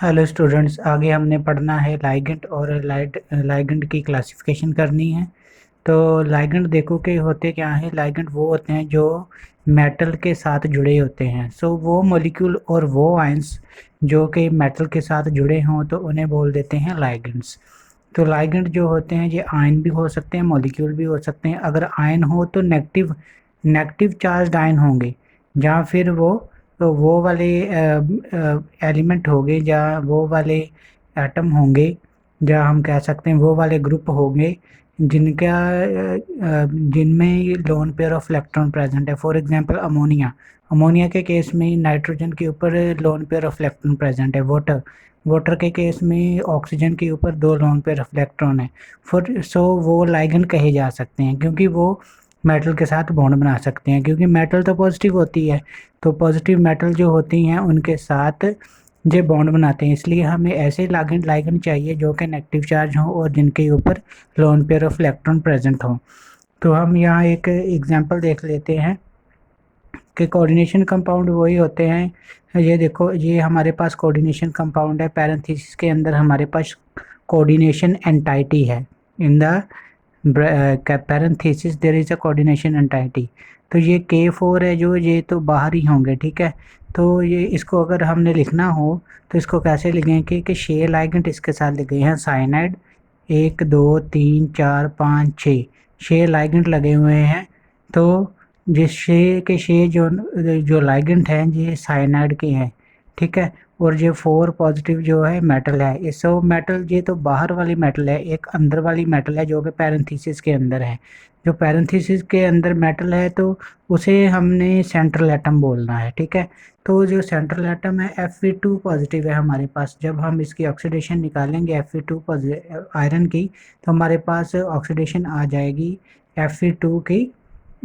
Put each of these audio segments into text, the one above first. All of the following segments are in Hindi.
हेलो स्टूडेंट्स, आगे हमने पढ़ना है लाइगेंड और लाइगेंड की क्लासिफिकेशन करनी है। तो लाइगेंड देखो कि होते क्या हैं। लाइगेंड वो होते हैं जो मेटल के साथ जुड़े होते हैं। सो वो मॉलिक्यूल और वो आयंस जो कि मेटल के साथ जुड़े हों तो उन्हें बोल देते हैं लाइगेंड्स। तो लाइगेंड जो होते हैं ये आयन भी हो सकते हैं, मॉलिक्यूल भी हो सकते हैं। अगर आयन हो तो नेगेटिव नेगेटिव चार्ज आयन होंगे, या फिर वो वाले एलिमेंट होंगे, या वो वाले एटम होंगे, या हम कह सकते हैं वो वाले ग्रुप होंगे जिनका जिनमें lone pair of electron present है। For example ammonia. अमोनिया के केस में नाइट्रोजन के ऊपर lone pair of electron present है। वाटर के केस में ऑक्सीजन के ऊपर दो लोन पेयर ऑफ इलेक्ट्रॉन है। वो लाइगेंड कहे जा सकते हैं, क्योंकि वो मेटल के साथ बॉन्ड बना सकते हैं, क्योंकि मेटल तो पॉजिटिव होती है। तो पॉजिटिव मेटल जो होती हैं उनके साथ ये बॉन्ड बनाते हैं। इसलिए हमें ऐसे लाइगेंड लाइगेंड चाहिए जो कि नेगेटिव चार्ज हों और जिनके ऊपर lone pair of electron present हो। तो हम यहाँ एक एग्जांपल देख लेते हैं कि कोऑर्डिनेशन कंपाउंड वही होते हैं। ये देखो, ये हमारे पास कोऑर्डिनेशन कंपाउंड है। पैरेंथेसिस के अंदर हमारे पास कोऑर्डिनेशन एंटाइटी है। In the parenthesis there is a coordination entity. तो ये K4 है, जो ये तो बाहर ही होंगे, ठीक है। तो ये इसको अगर हमने लिखना हो तो इसको कैसे लिखेंगे कि शेयर लाइगेंड इसके साथ लिखे हैं साइनाइड। 1 2 3 4 5 6 शेयर लाइगेंड लगे हुए हैं। तो जिस शे के शे जो जो लाइगेंड हैं ये साइनाइड के हैं, ठीक है। और ये 4 पॉजिटिव जो है मेटल है। ये सब मेटल, ये तो बाहर वाली मेटल है। एक अंदर वाली मेटल है जो कि पैरेंथेसिस के अंदर है। जो पैरेंथेसिस के अंदर मेटल है तो उसे हमने सेंट्रल एटम बोलना है, ठीक है। तो जो सेंट्रल एटम है Fe2 पॉजिटिव है हमारे पास। जब हम इसकी ऑक्सीडेशन निकालेंगे Fe2 आयरन की, तो हमारे पास ऑक्सीडेशन आ जाएगी Fe2 की,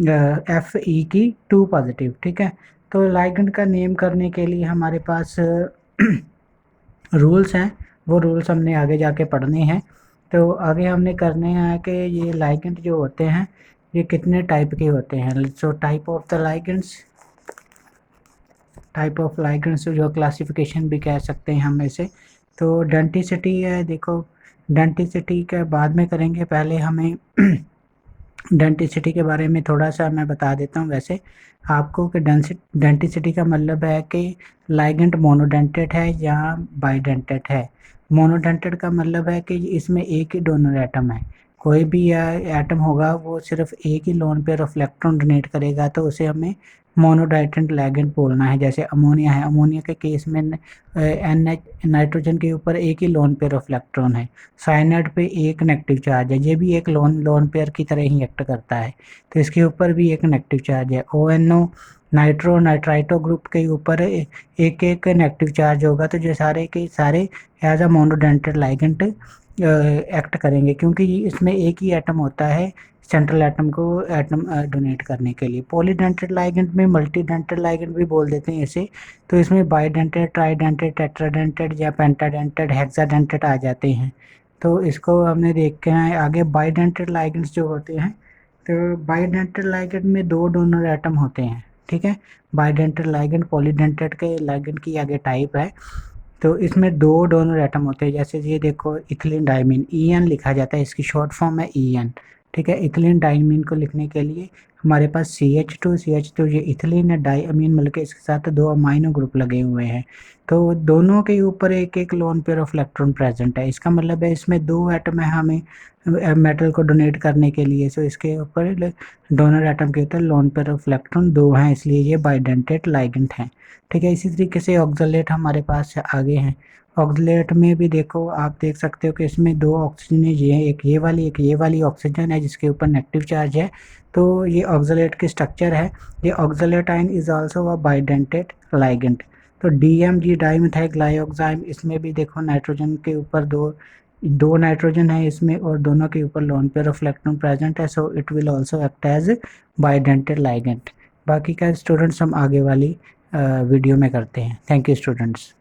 Fe की 2 पॉजिटिव, ठीक है। तो लाइगेंड का नेम करने के लिए हमारे पास रूल्स हैं। वो रूल्स हमने आगे जाके पढ़ने हैं। तो आगे हमने करने हैं कि ये लाइगेंड जो होते हैं ये कितने टाइप के होते हैं। सो टाइप ऑफ लाइगेंड्स जो क्लासिफिकेशन भी कह सकते हैं हम इसे। तो डेंटिसिटी है, देखो डेंटिसिटी के बाद में करेंगे, पहले हमें डेंटिसिटी के बारे में थोड़ा सा मैं बता देता हूँ वैसे आपको कि डेंटिसिटी का मतलब है कि लाइगेंड मोनोडेंटेट है या बाइडेंटेट है। मोनोडेंटेट का मतलब है कि इसमें एक ही डोनर एटम है। कोई भी एटम होगा वो सिर्फ एक ही lone pair of electron donate करेगा, तो उसे हमें मोनोडाइटेंट लाइगेंड बोलना है। जैसे अमोनिया है, अमोनिया के केस में NH नाइट्रोजन के ऊपर एक ही लोन पेयर ऑफ इलेक्ट्रॉन है। साइनाइड पे एक नेगेटिव चार्ज है, ये भी एक लोन पेयर की तरह ही एक्ट करता है, तो इसके ऊपर भी एक नेगेटिव चार्ज है। ONO नाइट्राइटो ग्रुप के ऊपर एक एक नेगेटिव चार्ज होगा। तो जो सारे के सारे as a monodentate ligand act करेंगे, क्योंकि इसमें एक ही एटम होता है सेंट्रल एटम को एटम डोनेट करने के लिए। पॉलीडेंटेड लाइगेंड में मल्टीडेंटेड लाइगेंड भी बोल देते हैं इसे। तो इसमें बाइडेंटेड, ट्राइडेंटेड, टेट्राडेंटेड या पेंटाडेंटेड, हेक्साडेंटेड आ जाते हैं। तो इसको हमने देख के आगे बाइडेंटेड लाइगेंड्स जो होते हैं। तो बाइडेंटेड लाइगेंड में दो डोनर एटम होते हैं, ठीक है। बाइडेंटेड लाइगेंड पॉलीडेंटेड के लाइगेंड की आगे टाइप है। तो इसमें दो डोनर एटम होते हैं। जैसे ये देखो इथिलीन डाइमीन, EN लिखा जाता है, इसकी शॉर्ट फॉर्म है EN, ठीक है। इथिलीन डाइमीन को लिखने के लिए हमारे पास CH2 ये इथिलीन है, डाइमीन मिलकर इसके साथ दो अमाइनो ग्रुप लगे हुए हैं। तो दोनों के ऊपर एक एक loan pair of electron present है। इसका मतलब है इसमें दो एटम है हमें मेटल को डोनेट करने के लिए। सो इसके ऊपर डोनर एटम के ऊपर लोन पेयर ऑफ इलेक्ट्रॉन दो हैं, इसलिए ये बाइडेंटेड लाइगेंड हैं, ठीक है। इसी तरीके से ऑक्सलेट हमारे पास आगे हैं। ऑक्सलेट में भी देखो, आप देख सकते हो कि इसमें दो ऑक्सीजन है, ये एक ये वाली ऑक्सीजन है जिसके ऊपर नेगेटिव चार्ज है। तो ये ऑक्सलेट की स्ट्रक्चर है। ये oxalate ion is also a bidentate ligand. तो DMG डाइमेथाइल इसमें भी देखो नाइट्रोजन के ऊपर दो दो नाइट्रोजन है इसमें, और दोनों के ऊपर lone pair of electron present है। So it will also act as bidentate ligand. बाकी का स्टूडेंट्स हम आगे वाली वीडियो में करते हैं। Thank you students.